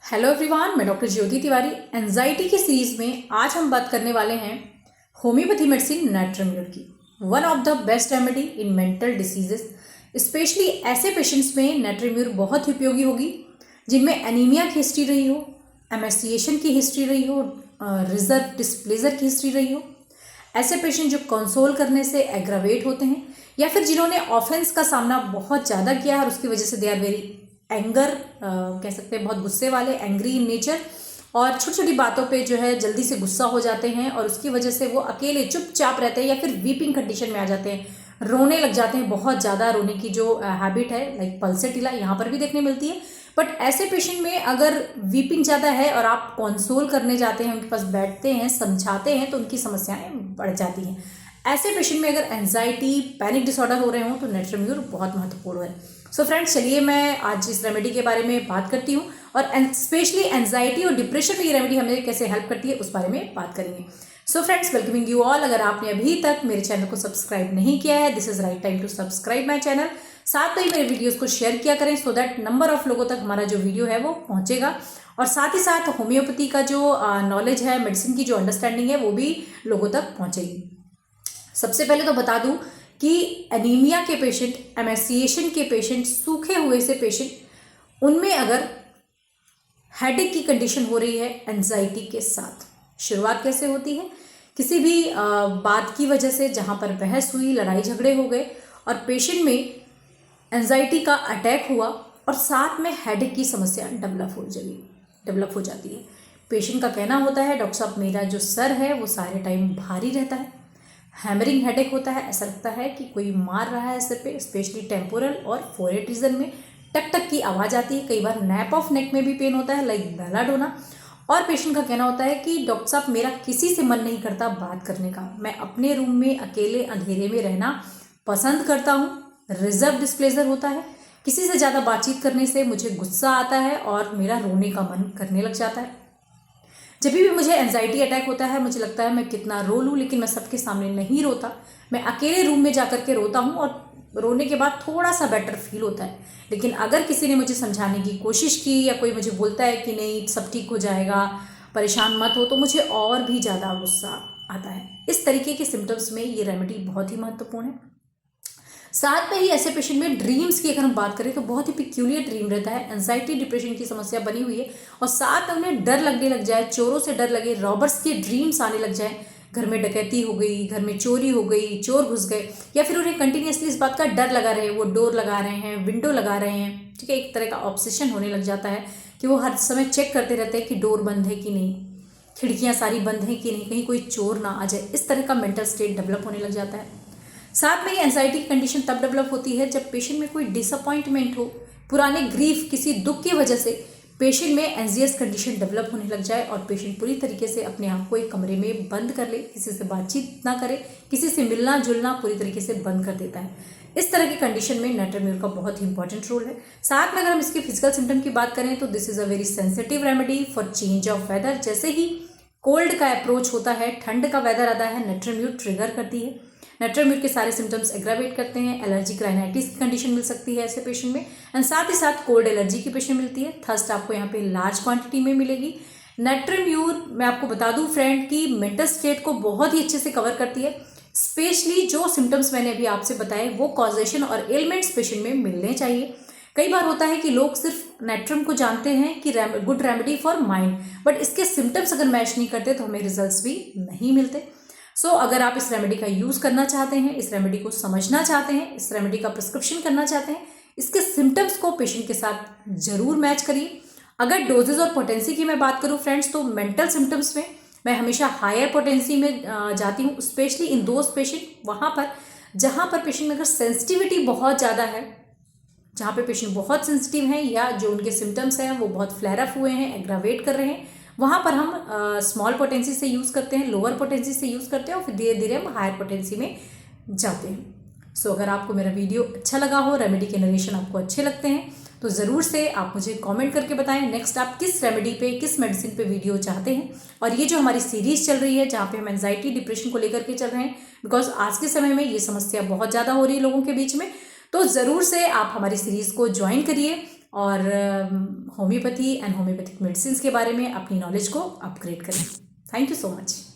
Hello everyone, मैं doctor ज्योति Tiwari. Anxiety की series में आज हम बात करने वाले हैं होम्योपैथी मेडिसिन नाइट्रोम्यूर की। One of the best remedy in mental diseases. Specially ऐसे पेशेंट्स में नाइट्रोम्यूर बहुत ही उपयोगी होगी जिनमें एनीमिया की हिस्ट्री रही हो, एमेसिएशन की हिस्ट्री रही हो, रिजर्व डिस्प्लेजर की हिस्ट्री रही हो। ऐसे पेशेंट जो कंसोल करने से एग्रावेट होते हैं या फिर जिन्होंने ऑफेंस का सामना बहुत ज़्यादा किया है और उसकी वजह से दे आर वेरी एंगर, कह सकते हैं बहुत गुस्से वाले, एंग्री इन नेचर, और छोटी छोटी बातों पे जो है जल्दी से गुस्सा हो जाते हैं और उसकी वजह से वो अकेले चुपचाप रहते हैं या फिर वीपिंग कंडीशन में आ जाते हैं, रोने लग जाते हैं। बहुत ज़्यादा रोने की जो हैबिट है, लाइक पल्सेटिला, यहाँ पर भी देखने मिलती है। बट ऐसे पेशेंट में अगर वीपिंग ज़्यादा है और आप कंसोल करने जाते हैं, उनके पास बैठते हैं, समझाते हैं, तो उनकी समस्याएं बढ़ जाती हैं। ऐसे पेशेंट में अगर एंजाइटी, पैनिक डिसऑर्डर हो रहे हों तो नाइट्रोम्यूर बहुत महत्वपूर्ण है। सो फ्रेंड्स, चलिए मैं आज इस रेमेडी के बारे में बात करती हूँ और स्पेशली एंजाइटी और डिप्रेशन में ये रेमेडी हमें कैसे हेल्प करती है उस बारे में बात करेंगे। So friends, welcoming you all. अगर आपने अभी तक मेरे चैनल को सब्सक्राइब नहीं किया है, this is right time to subscribe my channel. साथ में ही मेरे वीडियोज़ को शेयर किया करें सो दैट नंबर ऑफ लोगों तक हमारा जो वीडियो है वो पहुँचेगा, और साथ ही साथ होम्योपैथी का जो नॉलेज है, मेडिसिन की जो अंडरस्टैंडिंग है, वो भी लोगों तक पहुँचेगी। सबसे पहले तो बता दूं कि एनीमिया के पेशेंट, एमेसिएशन के पेशेंट, सूखे हुए से पेशेंट, उनमें अगर हेडेक की कंडीशन हो रही है एंजाइटी के साथ, शुरुआत कैसे होती है? किसी भी बात की वजह से जहां पर बहस हुई, लड़ाई झगड़े हो गए और पेशेंट में एंजाइटी का अटैक हुआ और साथ में हेडेक की समस्या डेवलप हो जाती है। पेशेंट का कहना होता है, डॉक्टर साहब मेरा जो सर है वो सारे टाइम भारी रहता है, हैमरिंग हेडेक होता है, ऐसा लगता है कि कोई मार रहा है सिर पे, स्पेशली टेम्पोरल और फोरहेड रीजन में टक टक की आवाज़ आती है। कई बार नैप ऑफ नेक में भी पेन होता है, लाइक बेलाडोना। और पेशेंट का कहना होता है कि डॉक्टर साहब मेरा किसी से मन नहीं करता बात करने का, मैं अपने रूम में अकेले अंधेरे में रहना पसंद करता हूँ। रिजर्व डिस्प्लेजर होता है, किसी से ज़्यादा बातचीत करने से मुझे गुस्सा आता है और मेरा रोने का मन करने लग जाता है। जब भी मुझे एंजाइटी अटैक होता है, मुझे लगता है मैं कितना रो लूँ, लेकिन मैं सबके सामने नहीं रोता, मैं अकेले रूम में जाकर के रोता हूँ और रोने के बाद थोड़ा सा बेटर फील होता है। लेकिन अगर किसी ने मुझे समझाने की कोशिश की या कोई मुझे बोलता है कि नहीं सब ठीक हो जाएगा, परेशान मत हो, तो मुझे और भी ज़्यादा गुस्सा आता है। इस तरीके के सिम्टम्स में ये रेमेडी बहुत ही महत्वपूर्ण है। साथ में ही ऐसे पेशेंट में ड्रीम्स की अगर हम बात करें तो बहुत ही पिक्यूलियर ड्रीम रहता है। एंजाइटी डिप्रेशन की समस्या बनी हुई है और साथ में उन्हें डर लगने लग जाए, चोरों से डर लगे, रॉबर्स के ड्रीम्स आने लग जाए, घर में डकैती हो गई, घर में चोरी हो गई, चोर घुस गए, या फिर उन्हें कंटिन्यूसली इस बात का डर लगा रहे, वो डोर लगा रहे हैं, विंडो लगा रहे हैं, ठीक है। एक तरह का ऑब्सेशन होने लग जाता है कि वो हर समय चेक करते रहते हैं कि डोर बंद है कि नहीं, खिड़कियाँ सारी बंद हैं कि नहीं, कहीं कोई चोर ना आ जाए। इस तरह का मेंटल स्टेट डेवलप होने लग जाता है। साथ में ही एंजाइटी की कंडीशन तब डेवलप होती है जब पेशेंट में कोई डिसअपॉइंटमेंट हो, पुराने ग्रीफ, किसी दुख की वजह से पेशेंट में एंजियस कंडीशन डेवलप होने लग जाए और पेशेंट पूरी तरीके से अपने आप को एक कमरे में बंद कर ले, किसी से बातचीत ना करे, किसी से मिलना जुलना पूरी तरीके से बंद कर देता है। इस तरह की कंडीशन में नाइट्रोम्यूर का बहुत ही इंपॉर्टेंट रोल है। साथ में अगर हम इसके फिजिकल सिम्टम की बात करें तो this is a very sensitive remedy for change of weather. जैसे ही कोल्ड का अप्रोच होता है, ठंड का वेदर आता है, नाइट्रोम्यूर ट्रिगर करती है। नाइट्रोम्यूर के सारे सिम्टम्स एग्रावेट करते हैं। एलर्जिक राइनाइटिस की कंडीशन मिल सकती है ऐसे पेशेंट में, एंड साथ ही साथ कोल्ड एलर्जी की पेशेंट मिलती है। थर्स्ट आपको यहाँ पे लार्ज क्वांटिटी में मिलेगी। नाइट्रोम्यूर, मैं आपको बता दूं फ्रेंड, की मेंटल स्टेट को बहुत ही अच्छे से कवर करती है। स्पेशली जो सिम्टम्स मैंने अभी आपसे बताए वो कॉजेशन और एलिमेंट्स पेशेंट में मिलने चाहिए। कई बार होता है कि लोग सिर्फ नाइट्रम को जानते हैं कि good remedy for mind, but इसके सिम्टम्स अगर मैच नहीं करते तो हमें रिजल्ट्स भी नहीं मिलते। सो अगर आप इस रेमेडी का यूज़ करना चाहते हैं, इस रेमेडी को समझना चाहते हैं, इस रेमेडी का प्रिस्क्रिप्शन करना चाहते हैं, इसके सिम्टम्स को पेशेंट के साथ जरूर मैच करिए। अगर डोजेज और पोटेंसी की मैं बात करूं फ्रेंड्स, तो मेंटल सिम्टम्स में मैं हमेशा हायर पोटेंसी में जाती हूँ, स्पेशली इन दोज पेशेंट वहाँ पर जहाँ पर पेशेंट में अगर सेंसिटिविटी बहुत ज़्यादा है, जहाँ पे पेशेंट बहुत सेंसिटिव हैं या जो उनके सिम्टम्स हैं वो बहुत फ्लेयर अप हुए हैं, एग्रावेट कर रहे हैं, वहाँ पर हम स्मॉल पोटेंसी से यूज़ करते हैं, लोअर पोटेंसी से यूज़ करते हैं और फिर धीरे धीरे हम हायर पोटेंसी में जाते हैं। सो अगर आपको मेरा वीडियो अच्छा लगा हो, रेमेडी के नरेशन आपको अच्छे लगते हैं, तो ज़रूर से आप मुझे कमेंट करके बताएं नेक्स्ट आप किस रेमेडी पे, किस मेडिसिन पे वीडियो चाहते हैं। और ये जो हमारी सीरीज़ चल रही है जहाँ पे हम एंजाइटी डिप्रेशन को लेकर के चल रहे हैं, बिकॉज आज के समय में ये समस्या बहुत ज़्यादा हो रही है लोगों के बीच में, तो ज़रूर से आप हमारी सीरीज़ को ज्वाइन करिए। और होम्योपैथी एंड होम्योपैथिक मेडिसिन के बारे में अपनी नॉलेज को अपग्रेड करें। Thank you so much.